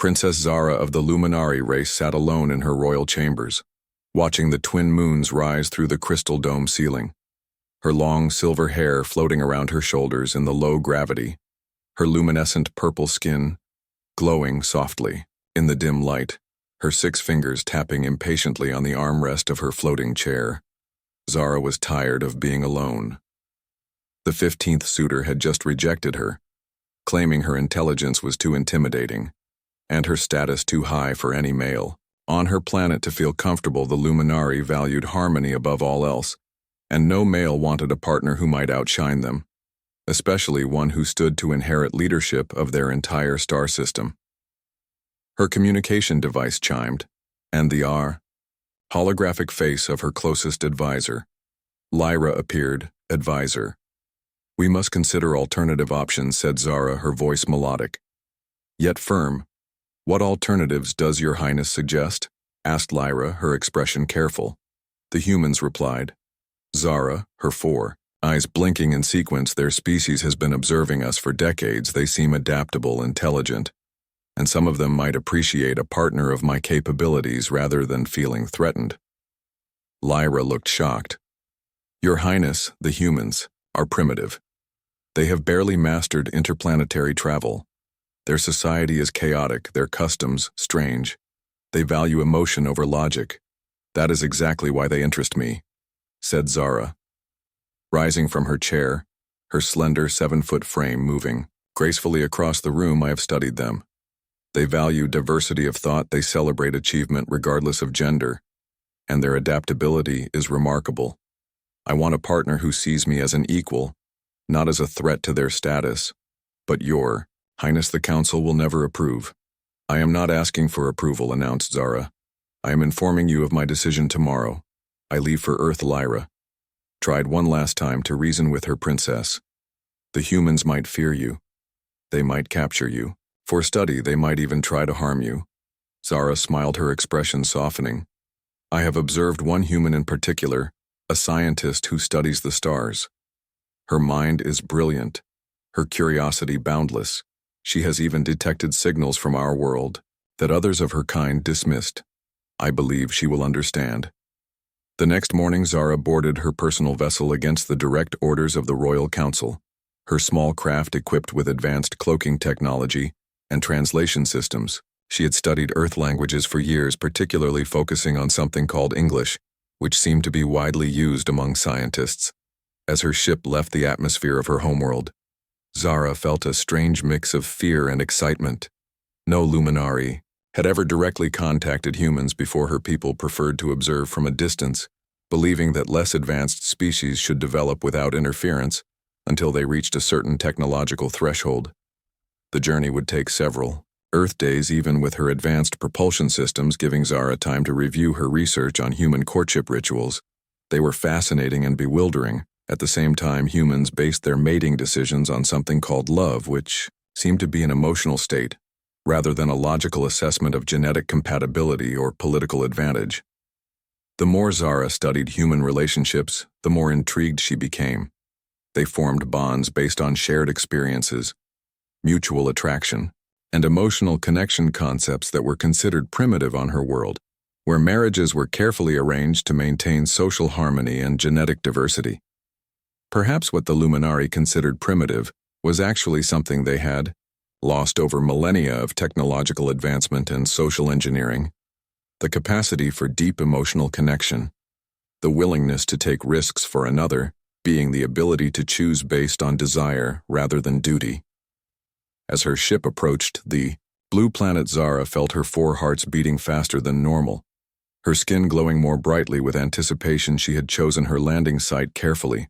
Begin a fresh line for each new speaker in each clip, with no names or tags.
Princess Zara of the Luminari race sat alone in her royal chambers, watching the twin moons rise through the crystal dome ceiling. Her long silver hair floating around her shoulders in the low gravity, her luminescent purple skin glowing softly in the dim light, her 6 fingers tapping impatiently on the armrest of her floating chair. Zara was tired of being alone. The 15th suitor had just rejected her, claiming her intelligence was too intimidating, and her status too high for any male. On her planet, to feel comfortable, the Luminari valued harmony above all else, and no male wanted a partner who might outshine them, especially one who stood to inherit leadership of their entire star system. Her communication device chimed, and the holographic face of her closest advisor, Lyra, appeared. Advisor. "We must consider alternative options," said Zara, her voice melodic, yet firm. "What alternatives does your highness suggest?" asked Lyra, her expression careful. The humans replied. Zara, her 4 eyes blinking in sequence. "Their species has been observing us for decades. They seem adaptable, intelligent, and some of them might appreciate a partner of my capabilities rather than feeling threatened." Lyra looked shocked. "Your highness, the humans are primitive. They have barely mastered interplanetary travel. Their society is chaotic, their customs strange. They value emotion over logic. That is exactly why they interest me," said Zara. Rising from her chair, her slender 7-foot frame moving gracefully across the room, "I have studied them. They value diversity of thought, they celebrate achievement regardless of gender, and their adaptability is remarkable. I want a partner who sees me as an equal, not as a threat to their status. But your highness, the council will never approve." "I am not asking for approval," announced Zara. "I am informing you of my decision tomorrow. I leave for Earth." Lyra tried one last time to reason with her princess. "The humans might fear you. They might capture you. For study, they might even try to harm you." Zara smiled, her expression softening. "I have observed one human in particular, a scientist who studies the stars. Her mind is brilliant, her curiosity boundless. She has even detected signals from our world that others of her kind dismissed. I believe she will understand." The next morning, Zara boarded her personal vessel against the direct orders of the Royal Council, her small craft equipped with advanced cloaking technology and translation systems. She had studied Earth languages for years, particularly focusing on something called English, which seemed to be widely used among scientists. As her ship left the atmosphere of her homeworld, Zara felt a strange mix of fear and excitement. No Luminari had ever directly contacted humans before. Her people preferred to observe from a distance, believing that less advanced species should develop without interference until they reached a certain technological threshold. The journey would take several Earth days, even with her advanced propulsion systems giving Zara time to review her research on human courtship rituals. They were fascinating and bewildering. At the same time, humans based their mating decisions on something called love, which seemed to be an emotional state, rather than a logical assessment of genetic compatibility or political advantage. The more Zara studied human relationships, the more intrigued she became. They formed bonds based on shared experiences, mutual attraction, and emotional connection, concepts that were considered primitive on her world, where marriages were carefully arranged to maintain social harmony and genetic diversity. Perhaps what the Luminari considered primitive was actually something they had lost over millennia of technological advancement and social engineering: the capacity for deep emotional connection, the willingness to take risks for another, being the ability to choose based on desire rather than duty. As her ship approached the blue planet, Zara felt her 4 hearts beating faster than normal, her skin glowing more brightly with anticipation. She had chosen her landing site carefully,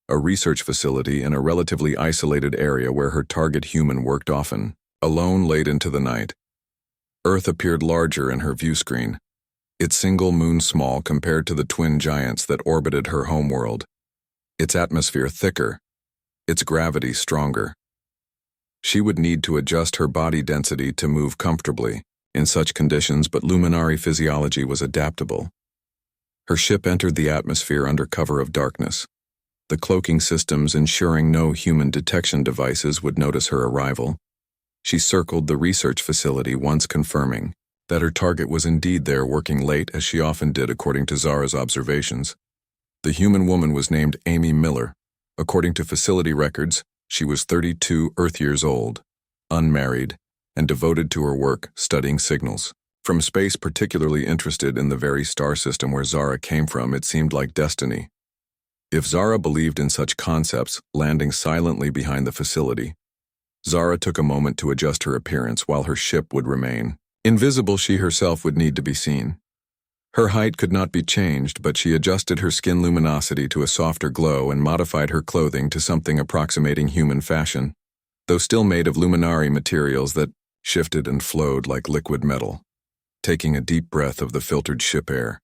a research facility in a relatively isolated area where her target human worked often, alone late into the night. Earth appeared larger in her view screen, its single moon small compared to the twin giants that orbited her homeworld, its atmosphere thicker, its gravity stronger. She would need to adjust her body density to move comfortably in such conditions, but Luminari physiology was adaptable. Her ship entered the atmosphere under cover of darkness, the cloaking systems ensuring no human detection devices would notice her arrival. She circled the research facility, once confirming that her target was indeed there, working late, as she often did according to Zara's observations. The human woman was named Amy Miller. According to facility records, she was 32 Earth years old, unmarried, and devoted to her work, studying signals. From space, particularly interested in the very star system where Zara came from, it seemed like destiny. If Zara believed in such concepts, landing silently behind the facility, Zara took a moment to adjust her appearance while her ship would remain invisible. She herself would need to be seen. Her height could not be changed, but she adjusted her skin luminosity to a softer glow and modified her clothing to something approximating human fashion, though still made of luminary materials that shifted and flowed like liquid metal. Taking a deep breath of the filtered ship air,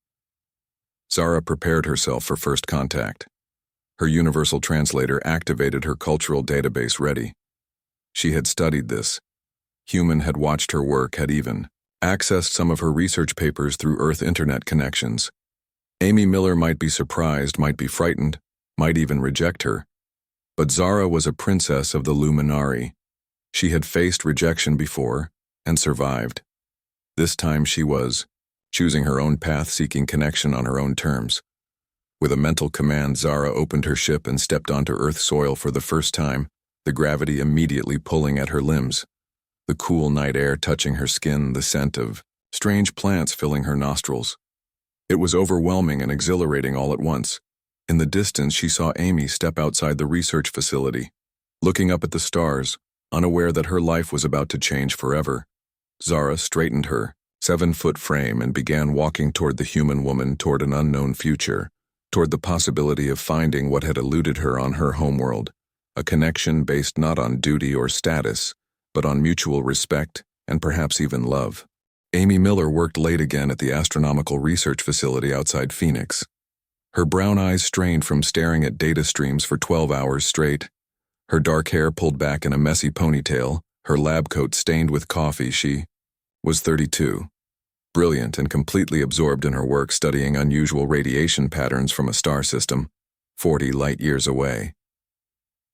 Zara prepared herself for first contact. Her universal translator activated her cultural database ready. She had studied this. Human had watched her work, had even accessed some of her research papers through Earth internet connections. Amy Miller might be surprised, might be frightened, might even reject her. But Zara was a princess of the Luminari. She had faced rejection before and survived. This time she was choosing her own path, seeking connection on her own terms. With a mental command, Zara opened her ship and stepped onto Earth soil for the first time, the gravity immediately pulling at her limbs. The cool night air touching her skin, the scent of strange plants filling her nostrils. It was overwhelming and exhilarating all at once. In the distance, she saw Amy step outside the research facility, looking up at the stars, unaware that her life was about to change forever. Zara straightened her 7-foot frame and began walking toward the human woman, toward an unknown future, toward the possibility of finding what had eluded her on her homeworld, a connection based not on duty or status, but on mutual respect and perhaps even love. Amy Miller worked late again at the astronomical research facility outside Phoenix. Her brown eyes strained from staring at data streams for 12 hours straight. Her dark hair pulled back in a messy ponytail, her lab coat stained with coffee. She was 32. Brilliant and completely absorbed in her work, studying unusual radiation patterns from a star system 40 light-years away.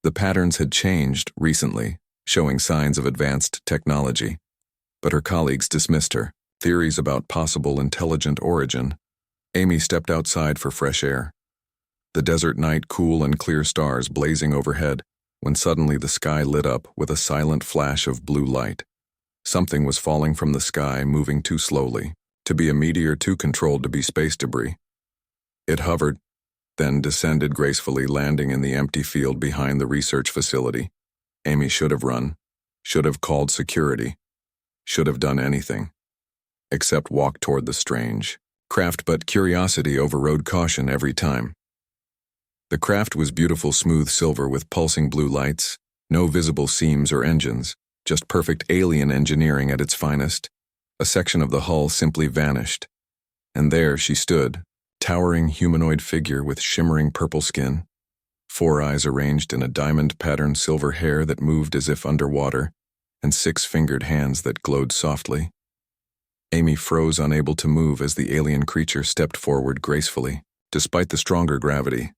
The patterns had changed recently, showing signs of advanced technology. But her colleagues dismissed her theories about possible intelligent origin. Amy stepped outside for fresh air. The desert night, cool and clear, stars blazing overhead, when suddenly the sky lit up with a silent flash of blue light. Something was falling from the sky, moving too slowly to be a meteor, too controlled to be space debris. It hovered, then descended gracefully, landing in the empty field behind the research facility. Amy should have run, should have called security, should have done anything except walk toward the strange craft, but curiosity overrode caution every time. The craft was beautiful, smooth silver with pulsing blue lights, no visible seams or engines, just perfect alien engineering at its finest. A section of the hull simply vanished, and there she stood, towering humanoid figure with shimmering purple skin, 4 eyes arranged in a diamond-patterned silver hair that moved as if underwater, and 6-fingered hands that glowed softly. Amy froze, unable to move as the alien creature stepped forward gracefully, despite the stronger gravity.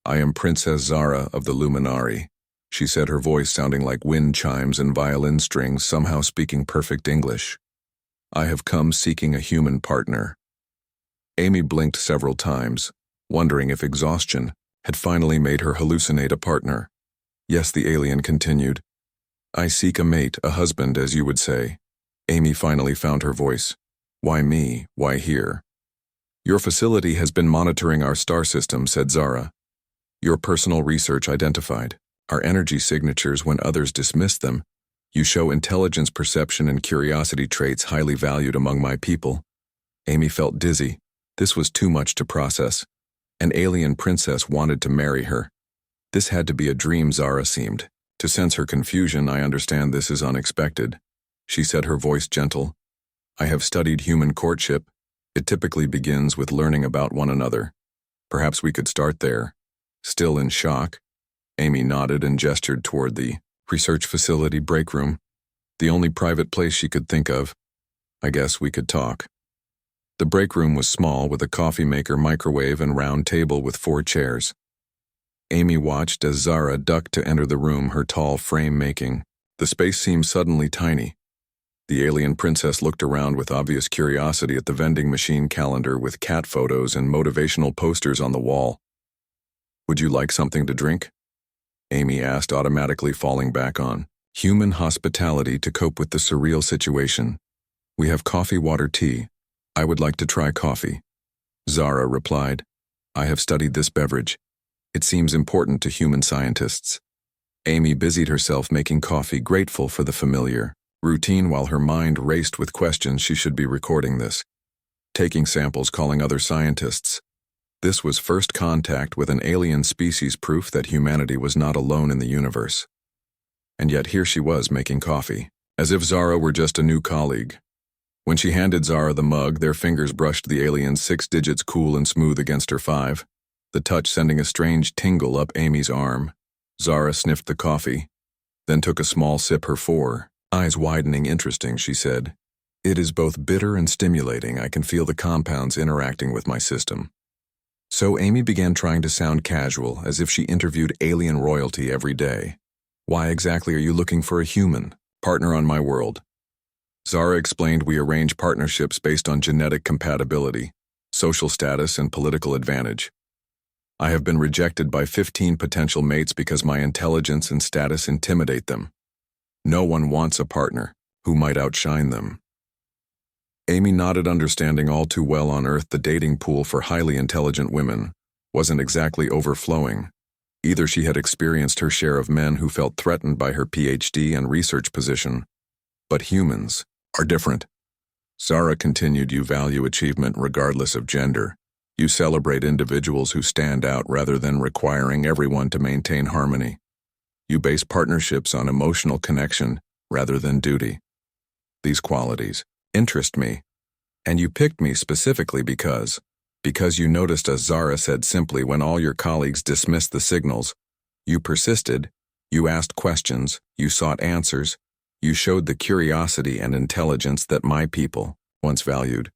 "I am Princess Zara of the Luminari," she said, her voice sounding like wind chimes and violin strings, somehow speaking perfect English. "I have come seeking a human partner." Amy blinked several times, wondering if exhaustion had finally made her hallucinate a partner. "Yes," the alien continued. "I seek a mate, a husband, as you would say." Amy finally found her voice. "Why me? Why here?" "Your facility has been monitoring our star system," said Zara. "Your personal research identified our energy signatures when others dismissed them. You show intelligence, perception, and curiosity traits highly valued among my people." Amy felt dizzy. This was too much to process. An alien princess wanted to marry her. This had to be a dream. Zara seemed to sense her confusion. "I understand this is unexpected," she said, her voice gentle. "I have studied human courtship. It typically begins with learning about one another. Perhaps we could start there." Still in shock, Amy nodded and gestured toward the research facility break room, the only private place she could think of. "I guess we could talk." The break room was small, with a coffee maker, microwave, and round table with 4 chairs. Amy watched as Zara ducked to enter the room, her tall frame making The space seemed suddenly tiny. The alien princess looked around with obvious curiosity at the vending machine calendar with cat photos and motivational posters on the wall. "Would you like something to drink?" Amy asked, automatically falling back on human hospitality to cope with the surreal situation. "We have coffee, water, tea. I would like to try coffee." Zara replied, "I have studied this beverage. It seems important to human scientists." Amy busied herself making coffee, grateful for the familiar routine while her mind raced with questions. She should be recording this, taking samples, calling other scientists. This was first contact with an alien species, proof that humanity was not alone in the universe. And yet here she was making coffee, as if Zara were just a new colleague. When she handed Zara the mug, their fingers brushed the alien's 6 digits cool and smooth against her 5, the touch sending a strange tingle up Amy's arm. Zara sniffed the coffee, then took a small sip, her 4 eyes widening. "Interesting," she said. "It is both bitter and stimulating. I can feel the compounds interacting with my system." So Amy began trying to sound casual, as if she interviewed alien royalty every day. "Why exactly are you looking for a human partner on my world?" Zara explained, "We arrange partnerships based on genetic compatibility, social status, and political advantage. I have been rejected by 15 potential mates because my intelligence and status intimidate them. No one wants a partner who might outshine them." Amy nodded, understanding all too well on Earth the dating pool for highly intelligent women wasn't exactly overflowing. Either she had experienced her share of men who felt threatened by her PhD and research position. But humans are different. Zara continued, "You value achievement regardless of gender. You celebrate individuals who stand out rather than requiring everyone to maintain harmony. You base partnerships on emotional connection rather than duty. These qualities interest me, and you picked me specifically because you noticed," as Zara said simply, "when all your colleagues dismissed the signals. You persisted, you asked questions, you sought answers, you showed the curiosity and intelligence that my people once valued."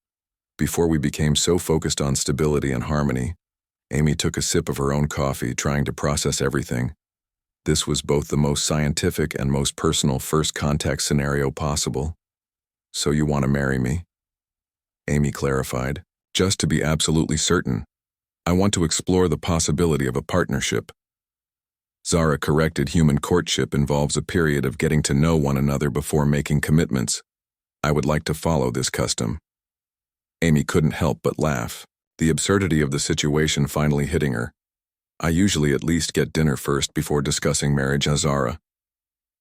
Before we became so focused on stability and harmony, Amy took a sip of her own coffee, trying to process everything. This was both the most scientific and most personal first contact scenario possible. "So you want to marry me?" Amy clarified, "Just to be absolutely certain. I want to explore the possibility of a partnership." Zara corrected, "Human courtship involves a period of getting to know one another before making commitments. I would like to follow this custom." Amy couldn't help but laugh, the absurdity of the situation finally hitting her. "I usually at least get dinner first before discussing marriage." Zara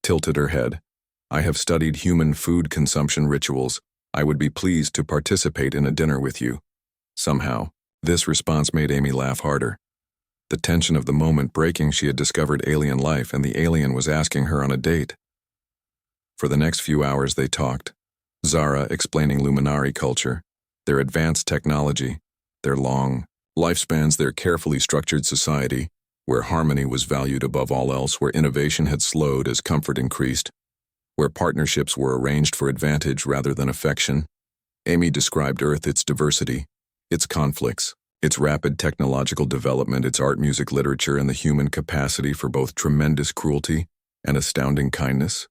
tilted her head. "I have studied human food consumption rituals. I would be pleased to participate in a dinner with you." Somehow, this response made Amy laugh harder. The tension of the moment breaking. She had discovered alien life, and the alien was asking her on a date. For the next few hours they talked, Zara explaining Luminari culture, their advanced technology, their long lifespans, their carefully structured society, where harmony was valued above all else, where innovation had slowed as comfort increased, where partnerships were arranged for advantage rather than affection. Amy described Earth, its diversity, its conflicts, its rapid technological development, its art, music, literature, and the human capacity for both tremendous cruelty and astounding kindness.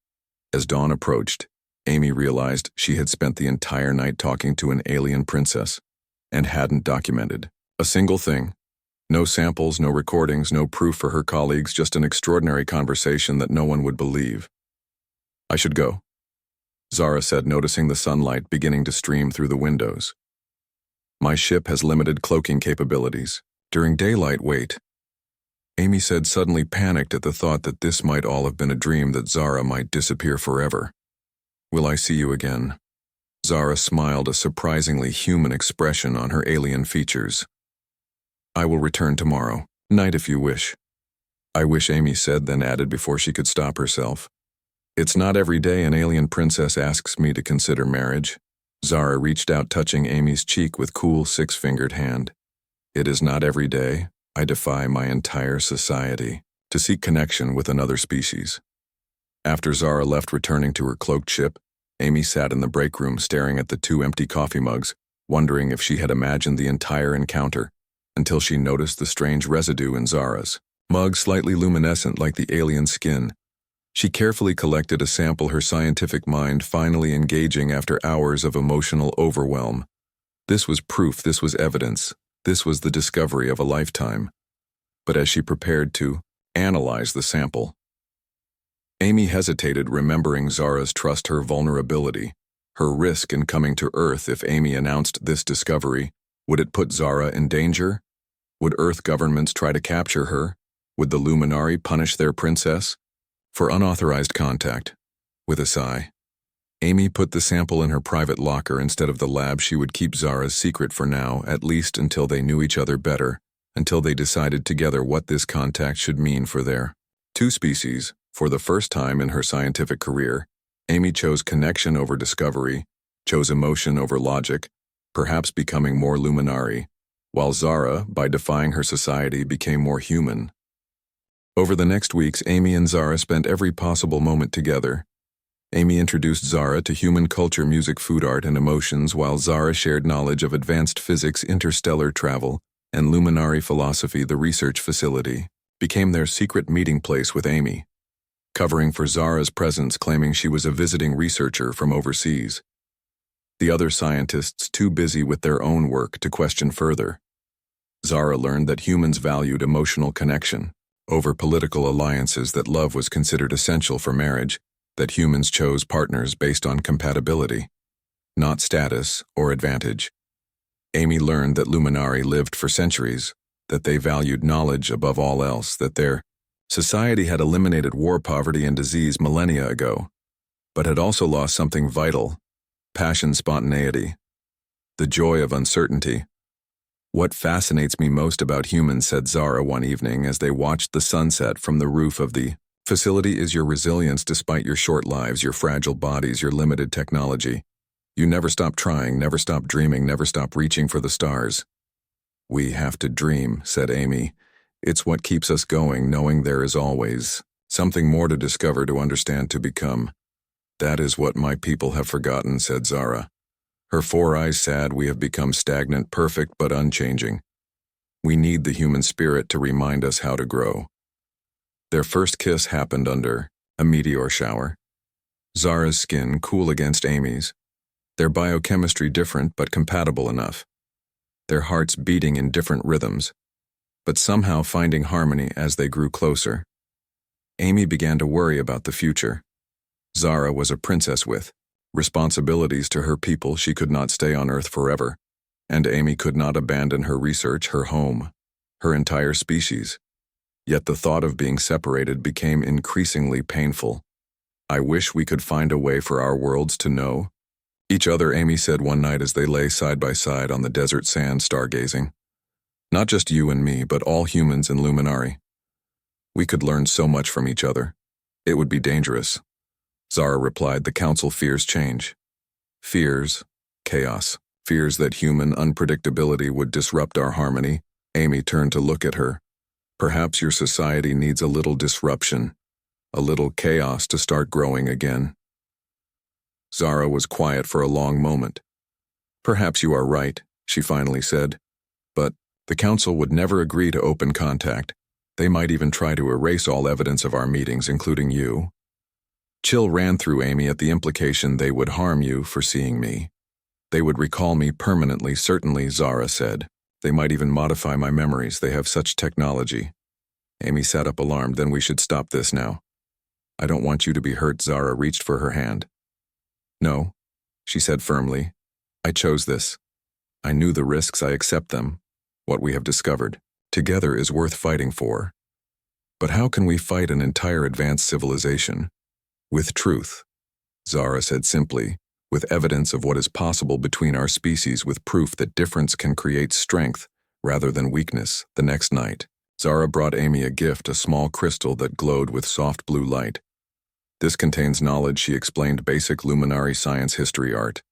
As dawn approached, Amy realized she had spent the entire night talking to an alien princess and hadn't documented a single thing. No samples, no recordings, no proof for her colleagues, just an extraordinary conversation that no one would believe. "I should go," Zara said, noticing the sunlight beginning to stream through the windows. "My ship has limited cloaking capabilities. During daylight, wait." Amy said, suddenly panicked at the thought that this might all have been a dream, that Zara might disappear forever. "Will I see you again?" Zara smiled, a surprisingly human expression on her alien features. "I will return tomorrow night if you wish." "I wish," Amy said, then added before she could stop herself, "It's not every day an alien princess asks me to consider marriage." Zara reached out, touching Amy's cheek with cool 6-fingered hand. "It is not every day. I defy my entire society to seek connection with another species." After Zara left, returning to her cloaked ship, Amy sat in the break room staring at the 2 empty coffee mugs, wondering if she had imagined the entire encounter, until she noticed the strange residue in Zara's mug, slightly luminescent like the alien skin. She carefully collected a sample, her scientific mind finally engaging after hours of emotional overwhelm. This was proof, this was evidence, this was the discovery of a lifetime. But as she prepared to analyze the sample, Amy hesitated, remembering Zara's trust, her vulnerability, her risk in coming to Earth. If Amy announced this discovery, would it put Zara in danger? Would Earth governments try to capture her? Would the Luminari punish their princess for unauthorized contact? With a sigh, Amy put the sample in her private locker instead of the lab. She would keep Zara's secret for now, at least until they knew each other better, until they decided together what this contact should mean for their two species. For the first time in her scientific career, Amy chose connection over discovery, chose emotion over logic, perhaps becoming more Luminari, while Zara, by defying her society, became more human. Over the next weeks, Amy and Zara spent every possible moment together. Amy introduced Zara to human culture, music, food, art, and emotions, while Zara shared knowledge of advanced physics, interstellar travel, and Luminari philosophy. The research facility became their secret meeting place, with Amy covering for Zara's presence, claiming she was a visiting researcher from overseas. The other scientists too busy with their own work to question further. Zara learned that humans valued emotional connection over political alliances, that love was considered essential for marriage, that humans chose partners based on compatibility, not status or advantage. Amy learned that Luminari lived for centuries, that they valued knowledge above all else, that their society had eliminated war, poverty, and disease millennia ago, but had also lost something vital: passion, spontaneity, the joy of uncertainty. "What fascinates me most about humans," said Zara one evening as they watched the sunset from the roof of the facility, "is your resilience despite your short lives, your fragile bodies, your limited technology. You never stop trying, never stop dreaming, never stop reaching for the stars." "We have to dream," said Amy. "It's what keeps us going, knowing there is always something more to discover, to understand, to become." "That is what my people have forgotten," said Zara, her four eyes sad. "We have become stagnant, perfect but unchanging. We need the human spirit to remind us how to grow." Their first kiss happened under a meteor shower. Zara's skin cool against Amy's, their biochemistry different but compatible enough, their hearts beating in different rhythms, but somehow finding harmony as they grew closer. Amy began to worry about the future. Zara was a princess with responsibilities to her people. She could not stay on Earth forever, and Amy could not abandon her research, her home, her entire species. Yet the thought of being separated became increasingly painful. "I wish we could find a way for our worlds to know each other," Amy said one night as they lay side by side on the desert sand stargazing. "Not just you and me, but all humans and Luminari. We could learn so much from each other. It would be dangerous." Zara replied, "The Council fears change. Fears chaos. Fears that human unpredictability would disrupt our harmony." Amy turned to look at her. "Perhaps your society needs a little disruption, a little chaos to start growing again." Zara was quiet for a long moment. "Perhaps you are right," she finally said. "But the Council would never agree to open contact. They might even try to erase all evidence of our meetings, including you." Chill ran through Amy at the implication. "They would harm you for seeing me. They would recall me permanently." "Certainly," Zara said. "They might even modify my memories. They have such technology." Amy sat up, alarmed. "Then we should stop this now." "I don't want you to be hurt." Zara reached for her hand. "No," she said firmly. "I chose this. I knew the risks. I accept them. What we have discovered together is worth fighting for." "But how can we fight an entire advanced civilization?" "With truth," Zara said simply, "with evidence of what is possible between our species, with proof that difference can create strength rather than weakness." The next night, Zara brought Amy a gift, a small crystal that glowed with soft blue light. "This contains knowledge," she explained, "basic Luminari science, history, art.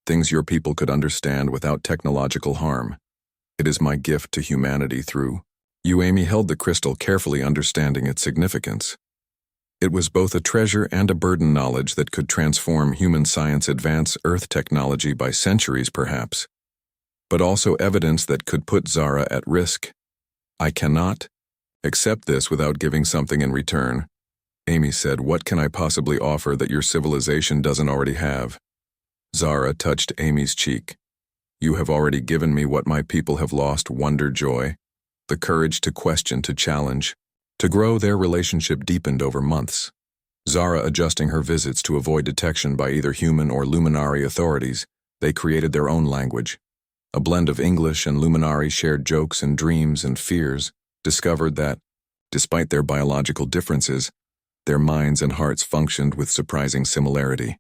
Things your people could understand without technological harm. It is my gift to humanity through you." Amy held the crystal carefully, understanding its significance. It was both a treasure and a burden, knowledge that could transform human science, advance Earth technology by centuries perhaps, but also evidence that could put Zara at risk. "I cannot accept this without giving something in return." Amy said, "What can I possibly offer that your civilization doesn't already have?" Zara touched Amy's cheek. "You have already given me what my people have lost: wonder, joy, the courage to question, to challenge." To grow, their relationship deepened over months. Zara adjusting her visits to avoid detection by either human or Luminari authorities, they created their own language. A blend of English and Luminari shared jokes and dreams and fears, discovered that, despite their biological differences, their minds and hearts functioned with surprising similarity.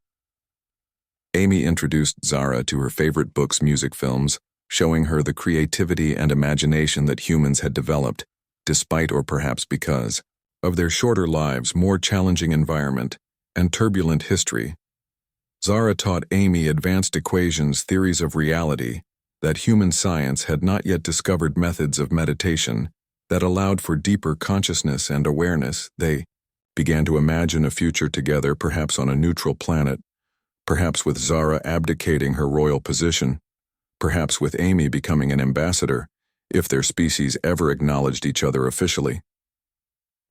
Amy introduced Zara to her favorite books, music, films, showing her the creativity and imagination that humans had developed, despite or perhaps because of their shorter lives, more challenging environment, and turbulent history. Zara taught Amy advanced equations, theories of reality, that human science had not yet discovered, methods of meditation that allowed for deeper consciousness and awareness. They began to imagine a future together, perhaps on a neutral planet, perhaps with Zara abdicating her royal position, perhaps with Amy becoming an ambassador, if their species ever acknowledged each other officially.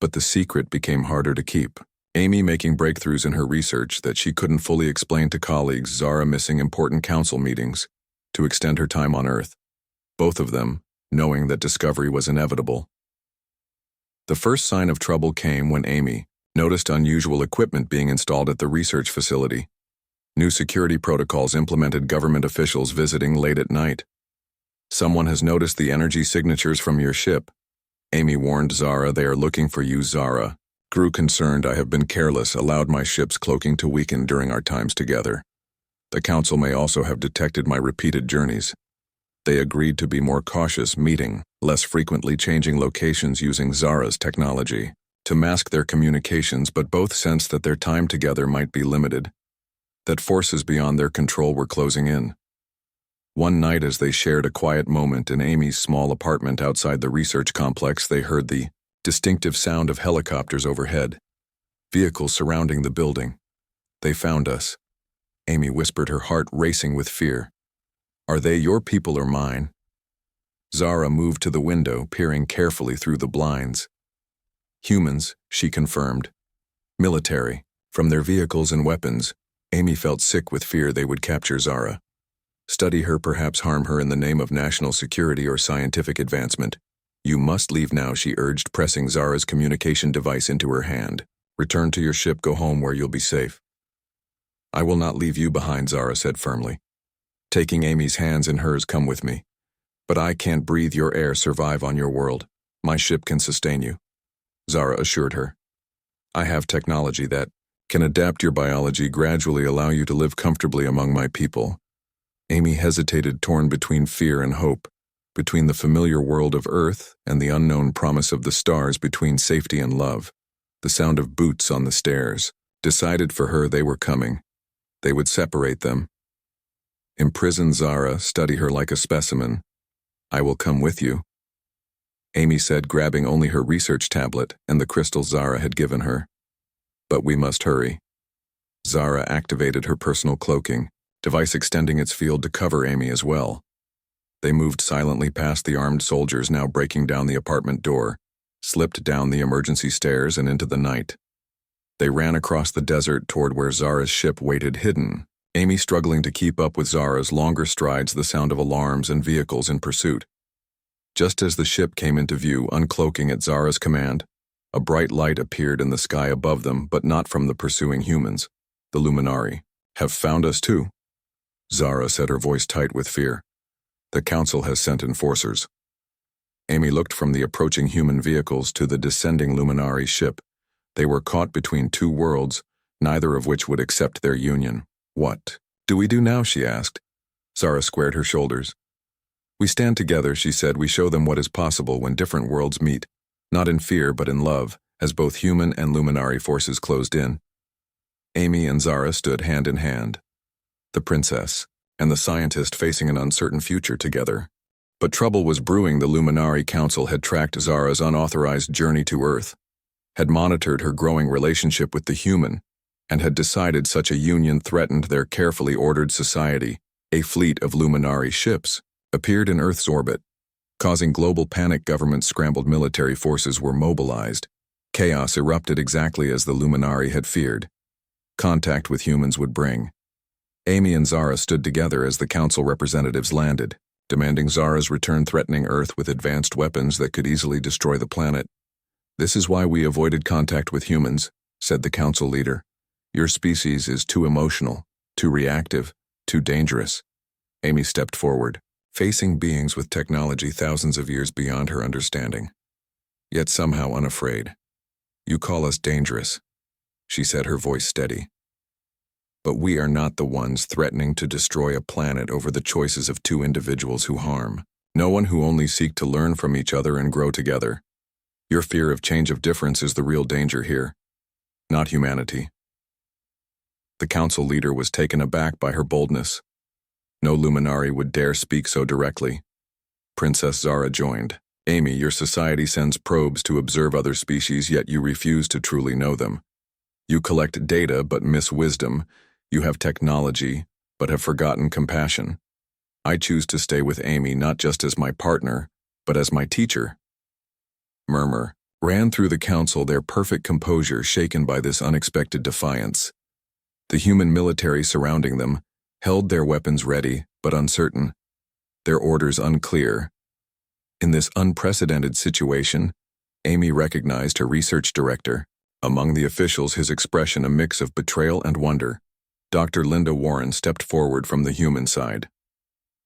But the secret became harder to keep. Amy making breakthroughs in her research that she couldn't fully explain to colleagues, Zara missing important council meetings to extend her time on Earth, both of them knowing that discovery was inevitable. The first sign of trouble came when Amy noticed unusual equipment being installed at the research facility. New security protocols implemented, government officials visiting late at night. "Someone has noticed the energy signatures from your ship," Amy warned Zara. "They are looking for you." Zara grew concerned. "I have been careless, allowed my ship's cloaking to weaken during our times together. The council may also have detected my repeated journeys." They agreed to be more cautious, meeting less frequently, changing locations using Zara's technology to mask their communications, but both sensed that their time together might be limited, that forces beyond their control were closing in. One night, as they shared a quiet moment in Amy's small apartment outside the research complex, they heard the distinctive sound of helicopters overhead, vehicles surrounding the building. "They found us," Amy whispered, her heart racing with fear. "Are they your people or mine?" Zara moved to the window, peering carefully through the blinds. "Humans," she confirmed. "Military. From their vehicles and weapons." Amy felt sick with fear they would capture Zara, study her, perhaps harm her in the name of national security or scientific advancement. "You must leave now," she urged, pressing Zara's communication device into her hand. "Return to your ship, go home where you'll be safe." "I will not leave you behind," Zara said firmly, taking Amy's hands in hers. "Come with me." "But I can't breathe your air, survive on your world. My ship can sustain you," Zara assured her. "I have technology that can adapt your biology, gradually allow you to live comfortably among my people." Amy hesitated, torn between fear and hope, between the familiar world of Earth and the unknown promise of the stars, between safety and love. The sound of boots on the stairs decided for her they were coming. They would separate them. Imprison Zara, study her like a specimen. "I will come with you," Amy said, grabbing only her research tablet and the crystal Zara had given her. "But we must hurry." Zara activated her personal cloaking, device extending its field to cover Amy as well. They moved silently past the armed soldiers now breaking down the apartment door, slipped down the emergency stairs and into the night. They ran across the desert toward where Zara's ship waited, hidden, Amy struggling to keep up with Zara's longer strides, the sound of alarms and vehicles in pursuit. Just as the ship came into view, uncloaking at Zara's command, a bright light appeared in the sky above them, but not from the pursuing humans. "The Luminari have found us too," Zara said, her voice tight with fear. "The council has sent enforcers." Amy looked from the approaching human vehicles to the descending Luminari ship. They were caught between two worlds, neither of which would accept their union. "What do we do now?" she asked. Zara squared her shoulders. "We stand together," she said. "We show them what is possible when different worlds meet, not in fear but in love," as both human and Luminari forces closed in. Amy and Zara stood hand in hand, the princess and the scientist facing an uncertain future together. But trouble was brewing. The Luminari Council had tracked Zara's unauthorized journey to Earth, had monitored her growing relationship with the human, and had decided such a union threatened their carefully ordered society. A fleet of Luminari ships appeared in Earth's orbit, causing global panic. Government scrambled, military forces were mobilized. Chaos erupted exactly as the Luminari had feared. Contact with humans would bring. Amy and Zara stood together as the council representatives landed, demanding Zara's return, threatening Earth with advanced weapons that could easily destroy the planet. "This is why we avoided contact with humans," said the council leader. "Your species is too emotional, too reactive, too dangerous." Amy stepped forward, facing beings with technology thousands of years beyond her understanding, yet somehow unafraid. "You call us dangerous," she said, her voice steady. "But we are not the ones threatening to destroy a planet over the choices of two individuals who harm. No one who only seek to learn from each other and grow together. Your fear of change of difference is the real danger here, not humanity." The council leader was taken aback by her boldness. No Luminari would dare speak so directly. Princess Zara joined. "Amy, your society sends probes to observe other species, yet you refuse to truly know them. You collect data but miss wisdom. You have technology but have forgotten compassion. I choose to stay with Amy not just as my partner, but as my teacher." Murmur ran through the council, their perfect composure shaken by this unexpected defiance. The human military surrounding them held their weapons ready but uncertain, their orders unclear. In this unprecedented situation, Amy recognized her research director. Among the officials, his expression a mix of betrayal and wonder. Dr. Linda Warren stepped forward from the human side.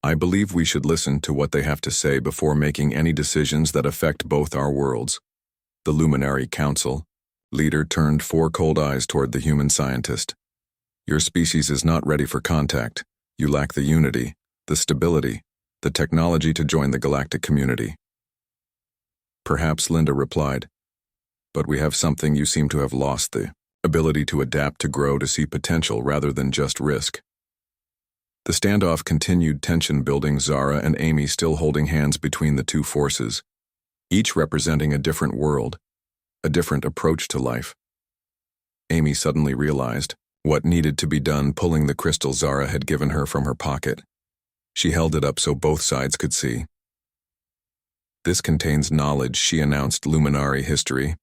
"I believe we should listen to what they have to say before making any decisions that affect both our worlds." The Luminary Council leader turned four cold eyes toward the human scientist. "Your species is not ready for contact. You lack the unity, the stability, the technology to join the galactic community." "Perhaps," Linda replied, "but we have something you seem to have lost, the ability to adapt, to grow, to see potential rather than just risk." The standoff continued, tension building, Zara and Amy still holding hands between the two forces, each representing a different world, a different approach to life. Amy suddenly realized what needed to be done, pulling the crystal Zara had given her from her pocket. She held it up so both sides could see. "This contains knowledge," she announced, "Luminari history.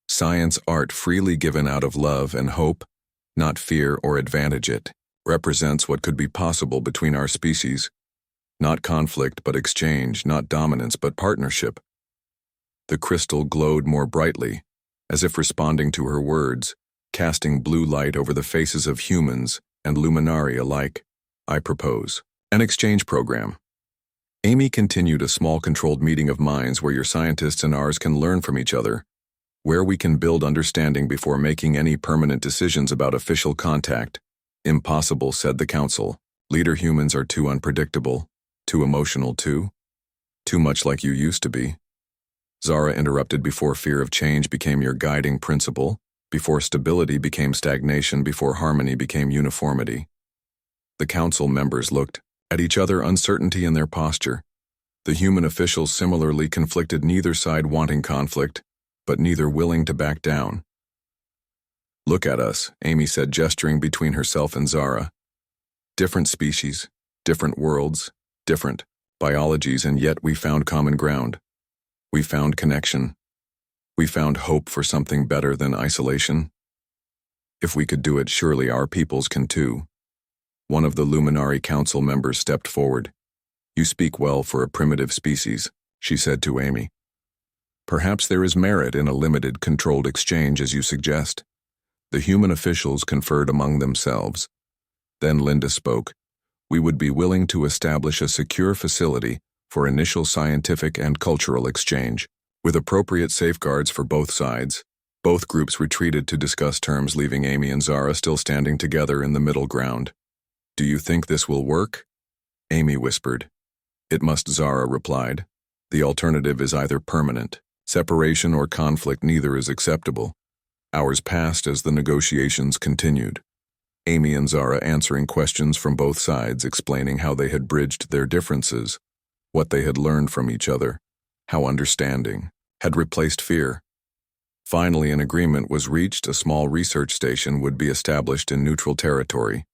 Science, art freely given out of love and hope, not fear or advantage. It represents what could be possible between our species. Not conflict but exchange, not dominance but partnership." The crystal glowed more brightly, as if responding to her words, casting blue light over the faces of humans and Luminari alike. "I propose an exchange program." Amy continued, "A small controlled meeting of minds where your scientists and ours can learn from each other, where we can build understanding before making any permanent decisions about official contact." "Impossible," said the council. "Leader, humans are too unpredictable, too emotional, too much like you used to be." Zara interrupted. "Before fear of change became your guiding principle, before stability became stagnation, before harmony became uniformity." The council members looked at each other, uncertainty in their posture. The human officials similarly conflicted, neither side wanting conflict, but neither willing to back down. "Look at us," Amy said, gesturing between herself and Zara. "Different species, different worlds, different biologies, and yet we found common ground. We found connection. We found hope for something better than isolation. If we could do it, surely our peoples can too." One of the Luminari Council members stepped forward. "You speak well for a primitive species," she said to Amy. "Perhaps there is merit in a limited, controlled exchange as you suggest." The human officials conferred among themselves. Then Linda spoke. "We would be willing to establish a secure facility for initial scientific and cultural exchange, with appropriate safeguards for both sides." Both groups retreated to discuss terms, leaving Amy and Zara still standing together in the middle ground. "Do you think this will work?" Amy whispered. "It must," Zara replied. "The alternative is either permanent separation or conflict. Neither is acceptable." Hours passed as the negotiations continued. Amy and Zara answering questions from both sides, explaining how they had bridged their differences, what they had learned from each other, how understanding had replaced fear. Finally, an agreement was reached. A small research station would be established in neutral territory,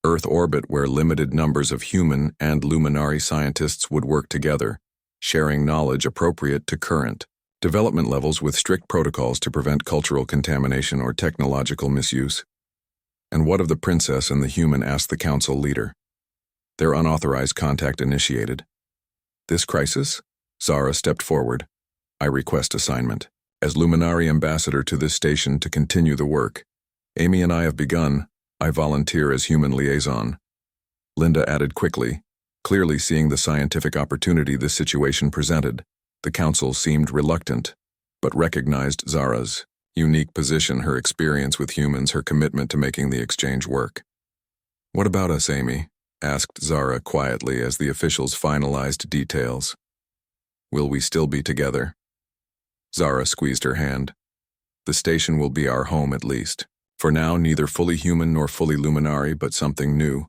Earth orbit, where limited numbers of human and Luminari scientists would work together, sharing knowledge appropriate to current Development levels with strict protocols to prevent cultural contamination or technological misuse. And what of the princess and the human, asked the council leader. Their unauthorized contact initiated. This crisis? Zara stepped forward. I request assignment. As Luminari ambassador to this station to continue the work. Amy and I have begun. I volunteer as human liaison. Linda added quickly, clearly seeing the scientific opportunity this situation presented. The council seemed reluctant, but recognized Zara's unique position, her experience with humans, her commitment to making the exchange work. What about us, Amy? Asked Zara quietly as the officials finalized details. Will we still be together? Zara squeezed her hand. The station will be our home at least. For now, neither fully human nor fully Luminari, but something new.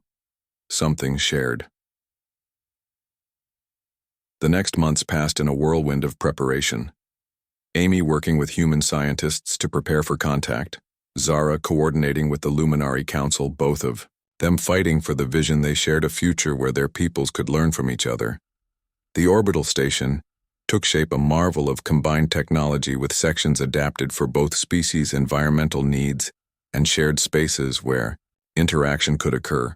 Something shared. The next months passed in a whirlwind of preparation. Amy working with human scientists to prepare for contact, Zara coordinating with the Luminari Council, both of them fighting for the vision they shared, a future where their peoples could learn from each other. The orbital station took shape, a marvel of combined technology with sections adapted for both species' environmental needs and shared spaces where interaction could occur.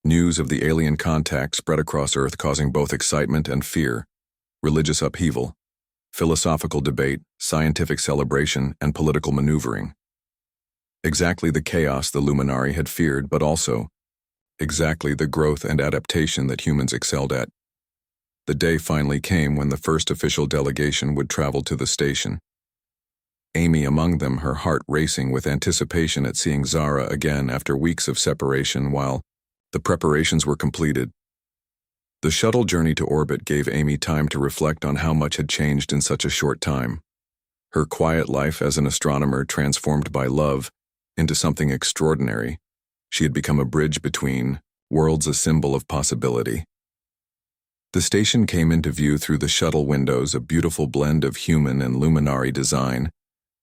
News of the alien contact spread across Earth, causing both excitement and fear, religious upheaval, philosophical debate, scientific celebration, and political maneuvering. Exactly the chaos the Luminari had feared, but also exactly the growth and adaptation that humans excelled at. The day finally came when the first official delegation would travel to the station. Amy among them, her heart racing with anticipation at seeing Zara again after weeks of separation while the preparations were completed. The shuttle journey to orbit gave Amy time to reflect on how much had changed in such a short time. Her quiet life as an astronomer transformed by love into something extraordinary. She had become a bridge between worlds, a symbol of possibility. The station came into view through the shuttle windows, a beautiful blend of human and Luminari design,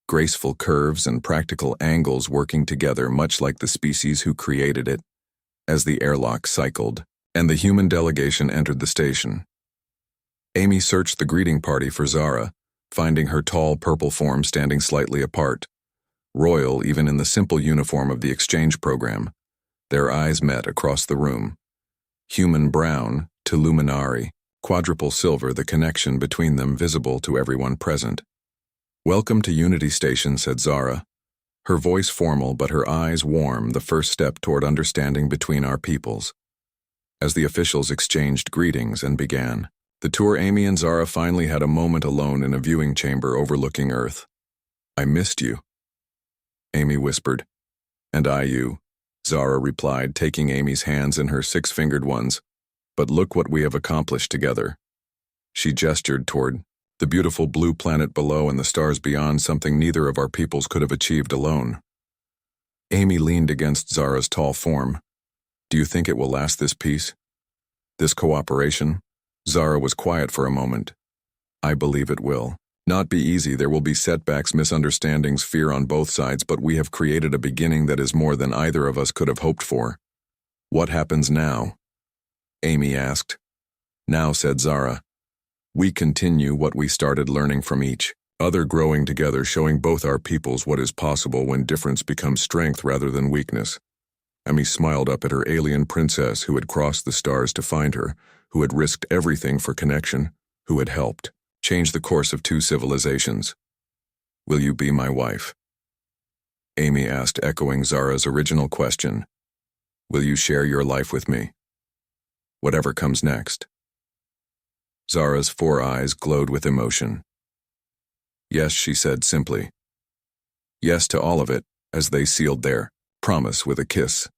graceful curves and practical angles working together much like the species who created it. As the airlock cycled, and the human delegation entered the station. Amy searched the greeting party for Zara, finding her tall purple form standing slightly apart. Royal even in the simple uniform of the exchange program. Their eyes met across the room. Human brown to Luminari, quadruple silver, the connection between them visible to everyone present. Welcome to Unity Station, said Zara. Her voice formal but her eyes warm, the first step toward understanding between our peoples. As the officials exchanged greetings and began the tour, Amy and Zara finally had a moment alone in a viewing chamber overlooking Earth. I missed you, Amy whispered. And I you, Zara replied, taking Amy's hands in her six-fingered ones. But look what we have accomplished together. She gestured toward the beautiful blue planet below and the stars beyond, something neither of our peoples could have achieved alone. Amy leaned against Zara's tall form. Do you think it will last, this peace? This cooperation? Zara was quiet for a moment. I believe it will. Not be easy, there will be setbacks, misunderstandings, fear on both sides, but we have created a beginning that is more than either of us could have hoped for. What happens now? Amy asked. Now, said Zara. We continue what we started, learning from each other, growing together, showing both our peoples what is possible when difference becomes strength rather than weakness. Amy smiled up at her alien princess who had crossed the stars to find her, who had risked everything for connection, who had helped change the course of two civilizations. Will you be my wife? Amy asked, echoing Zara's original question. Will you share your life with me? Whatever comes next. Zara's four eyes glowed with emotion. Yes, she said simply. Yes to all of it, as they sealed their promise with a kiss.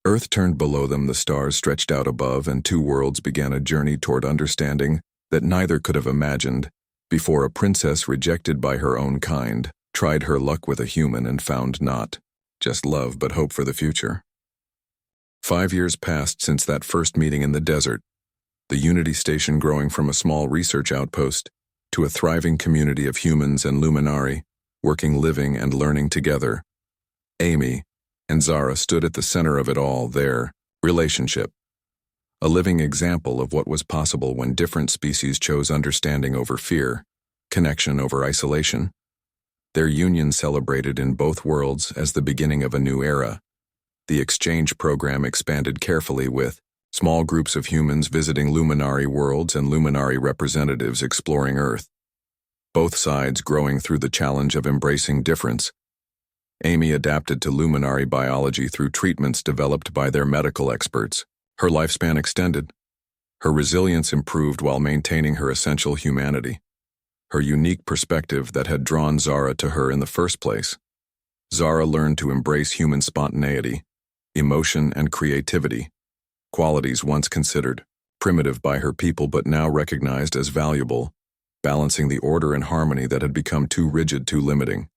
Earth turned below them, the stars stretched out above, and two worlds began a journey toward understanding that neither could have imagined before. A princess rejected by her own kind tried her luck with a human and found not just love but hope for the future. 5 years passed since that first meeting in the desert, the Unity Station growing from a small research outpost to a thriving community of humans and Luminari, working, living, and learning together. Amy and Zara stood at the center of it all, their relationship. A living example of what was possible when different species chose understanding over fear, connection over isolation. Their union celebrated in both worlds as the beginning of a new era. The exchange program expanded carefully with small groups of humans visiting Luminary worlds and Luminary representatives exploring Earth. Both sides growing through the challenge of embracing difference. Amy adapted to Luminary biology through treatments developed by their medical experts. Her lifespan extended. Her resilience improved while maintaining her essential humanity. Her unique perspective that had drawn Zara to her in the first place. Zara learned to embrace human spontaneity, emotion, and creativity, qualities once considered primitive by her people but now recognized as valuable, balancing the order and harmony that had become too rigid, too limiting.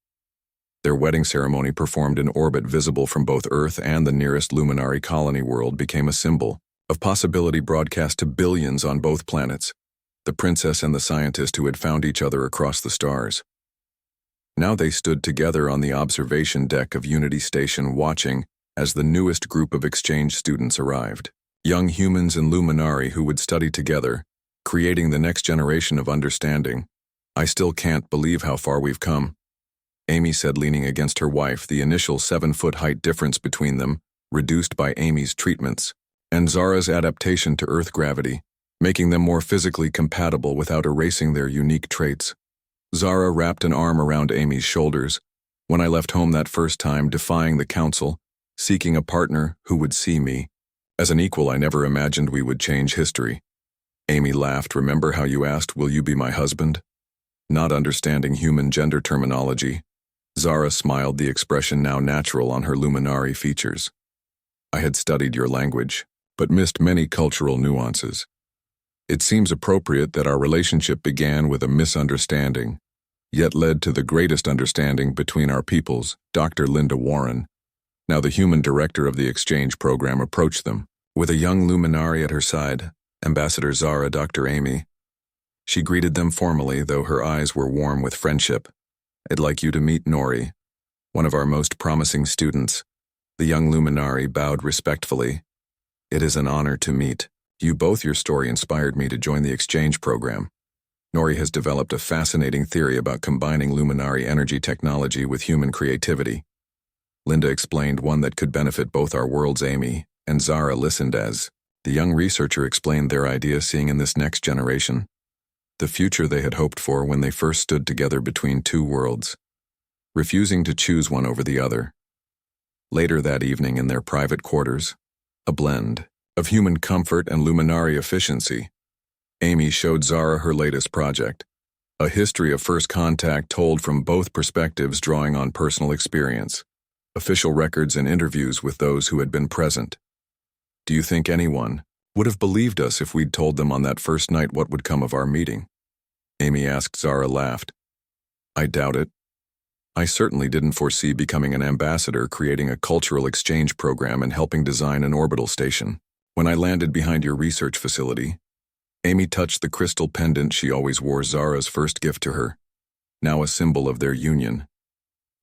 Their wedding ceremony, performed in orbit visible from both Earth and the nearest Luminary colony world, became a symbol of possibility broadcast to billions on both planets, the princess and the scientist who had found each other across the stars. Now they stood together on the observation deck of Unity Station, watching as the newest group of exchange students arrived. Young humans and Luminary who would study together, creating the next generation of understanding. "I still can't believe how far we've come," Amy said, leaning against her wife, the initial 7-foot height difference between them, reduced by Amy's treatments, and Zara's adaptation to Earth gravity, making them more physically compatible without erasing their unique traits. Zara wrapped an arm around Amy's shoulders. "When I left home that first time, defying the council, seeking a partner who would see me as an equal, I never imagined we would change history." Amy laughed. "Remember how you asked, 'Will you be my husband?' Not understanding human gender terminology." Zara smiled, the expression now natural on her Luminary features. "I had studied your language, but missed many cultural nuances. It seems appropriate that our relationship began with a misunderstanding, yet led to the greatest understanding between our peoples." Dr. Linda Warren, now the human director of the exchange program, approached them. With a young Luminary at her side, Ambassador Zara, Dr. Amy. She greeted them formally, though her eyes were warm with friendship. "I'd like you to meet Nori, one of our most promising students." The young Luminary bowed respectfully. "It is an honor to meet you both. Your story inspired me to join the exchange program. Nori has developed a fascinating theory about combining Luminary energy technology with human creativity." Linda explained, "one that could benefit both our worlds." Amy and Zara listened as the young researcher explained their idea, seeing in this next generation the future they had hoped for when they first stood together between two worlds, refusing to choose one over the other. Later that evening, in their private quarters, a blend of human comfort and Luminary efficiency, Amy showed Zara her latest project, a history of first contact told from both perspectives, drawing on personal experience, official records, and interviews with those who had been present. "Do you think anyone would have believed us if we'd told them on that first night what would come of our meeting?" Amy asked. Zara laughed. "I doubt it. I certainly didn't foresee becoming an ambassador, creating a cultural exchange program, and helping design an orbital station. When I landed behind your research facility," Amy touched the crystal pendant she always wore, Zara's first gift to her, now a symbol of their union.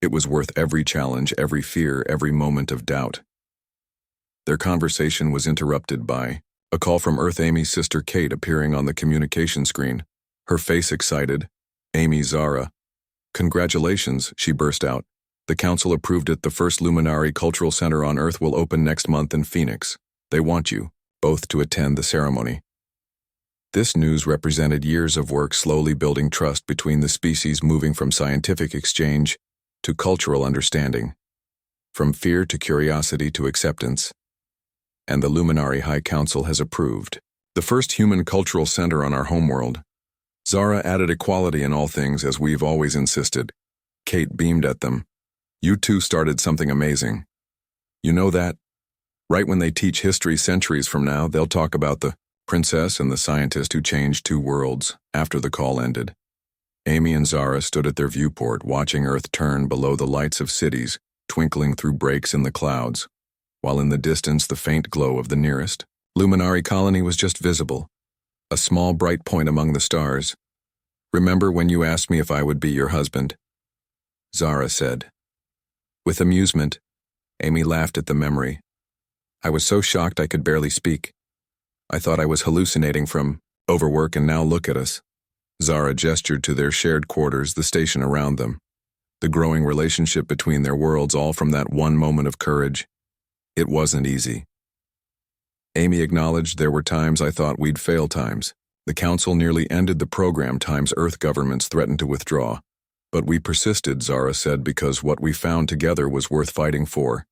"It was worth every challenge, every fear, every moment of doubt." Their conversation was interrupted by a call from Earth. Amy's sister Kate appearing on the communication screen, her face excited. "Amy, Zara. Congratulations," she burst out. "The council approved it. The first Luminary Cultural Center on Earth will open next month in Phoenix. They want you both to attend the ceremony." This news represented years of work slowly building trust between the species, moving from scientific exchange to cultural understanding, from fear to curiosity to acceptance. And the Luminary High Council has approved the first human cultural center on our homeworld. Zara added equality in all things, as we've always insisted. Kate beamed at them. "You two started something amazing. You know that? Right when they teach history centuries from now, they'll talk about the princess and the scientist who changed two worlds." After the call ended, Amy and Zara stood at their viewport, watching Earth turn below the lights of cities twinkling through breaks in the clouds, while in the distance the faint glow of the nearest Luminary colony was just visible, a small bright point among the stars. "Remember when you asked me if I would be your husband?" Zara said. With amusement, Amy laughed at the memory. "I was so shocked I could barely speak. I thought I was hallucinating from overwork, and now look at us." Zara gestured to their shared quarters, the station around them. The growing relationship between their worlds, all from that one moment of courage. It wasn't easy. Amy acknowledged, there were times I thought we'd fail, times. The council nearly ended the program, times Earth governments threatened to withdraw. But we persisted, Zara said, because what we found together was worth fighting for.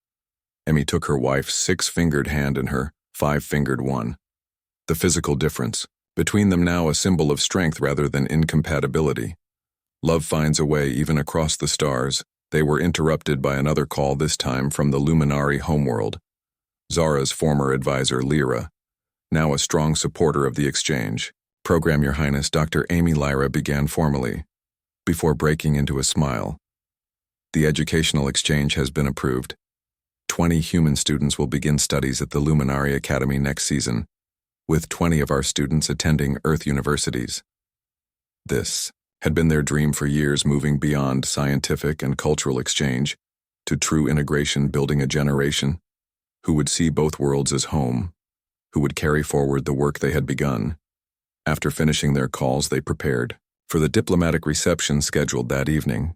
Amy took her wife's 6-fingered hand in her 5-fingered one. The physical difference. Between them now a symbol of strength rather than incompatibility. Love finds a way even across the stars. They were interrupted by another call, this time from the Luminari homeworld. Zara's former advisor, Lyra, now a strong supporter of the exchange. "Program, Your Highness," Dr. Amy Lyra began formally, before breaking into a smile. "The educational exchange has been approved. 20 human students will begin studies at the Luminari Academy next season, with 20 of our students attending Earth universities." This had been their dream for years, moving beyond scientific and cultural exchange to true integration, building a generation who would see both worlds as home, who would carry forward the work they had begun. After finishing their calls, they prepared for the diplomatic reception scheduled that evening.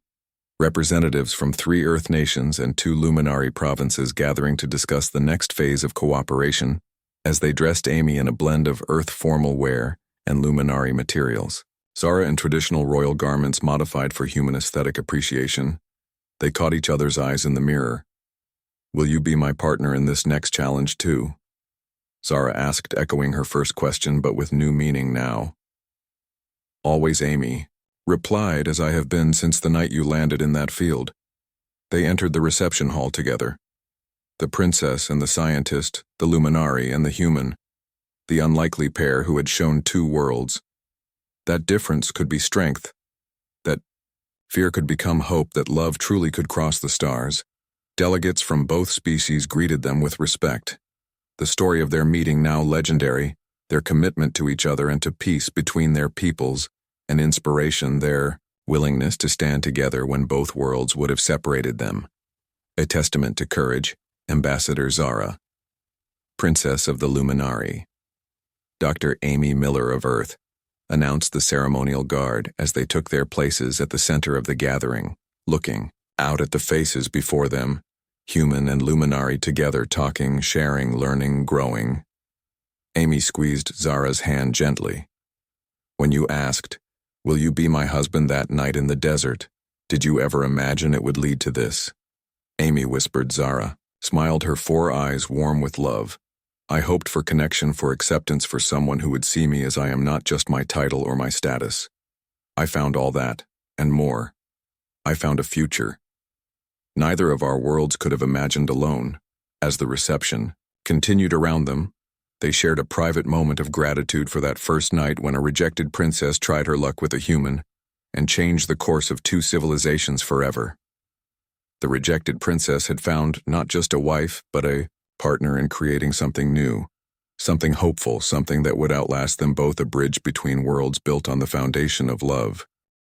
Representatives from 3 Earth nations and 2 Luminari provinces gathering to discuss the next phase of cooperation as they dressed Amy in a blend of Earth formal wear and Luminari materials. Zara in traditional royal garments modified for human aesthetic appreciation. They caught each other's eyes in the mirror. "Will you be my partner in this next challenge too?" Zara asked, echoing her first question but with new meaning now. "Always," Amy replied, "as I have been since the night you landed in that field." They entered the reception hall together. The princess and the scientist, the Luminari and the human, the unlikely pair who had shown 2 worlds. That difference could be strength, that fear could become hope, that love truly could cross the stars. Delegates from both species greeted them with respect. The story of their meeting now legendary, their commitment to each other and to peace between their peoples, an inspiration, their willingness to stand together when both worlds would have separated them. A testament to courage, Ambassador Zara, Princess of the Luminari. Dr. Amy Miller of Earth announced the ceremonial guard as they took their places at the center of the gathering, looking out at the faces before them, human and Luminari together, talking, sharing, learning, growing. Amy squeezed Zara's hand gently. "When you asked, 'Will you be my husband?' that night in the desert, did you ever imagine it would lead to this?" Amy whispered. Zara smiled, her 4 eyes warm with love. "I hoped for connection, for acceptance, for someone who would see me as I am, not just my title or my status. I found all that, and more. I found a future neither of our worlds could have imagined alone." As the reception continued around them, they shared a private moment of gratitude for that first night when a rejected princess tried her luck with a human and changed the course of 2 civilizations forever. The rejected princess had found not just a wife, but a partner in creating something new, something hopeful, something that would outlast them both, a bridge between worlds built on the foundation of love.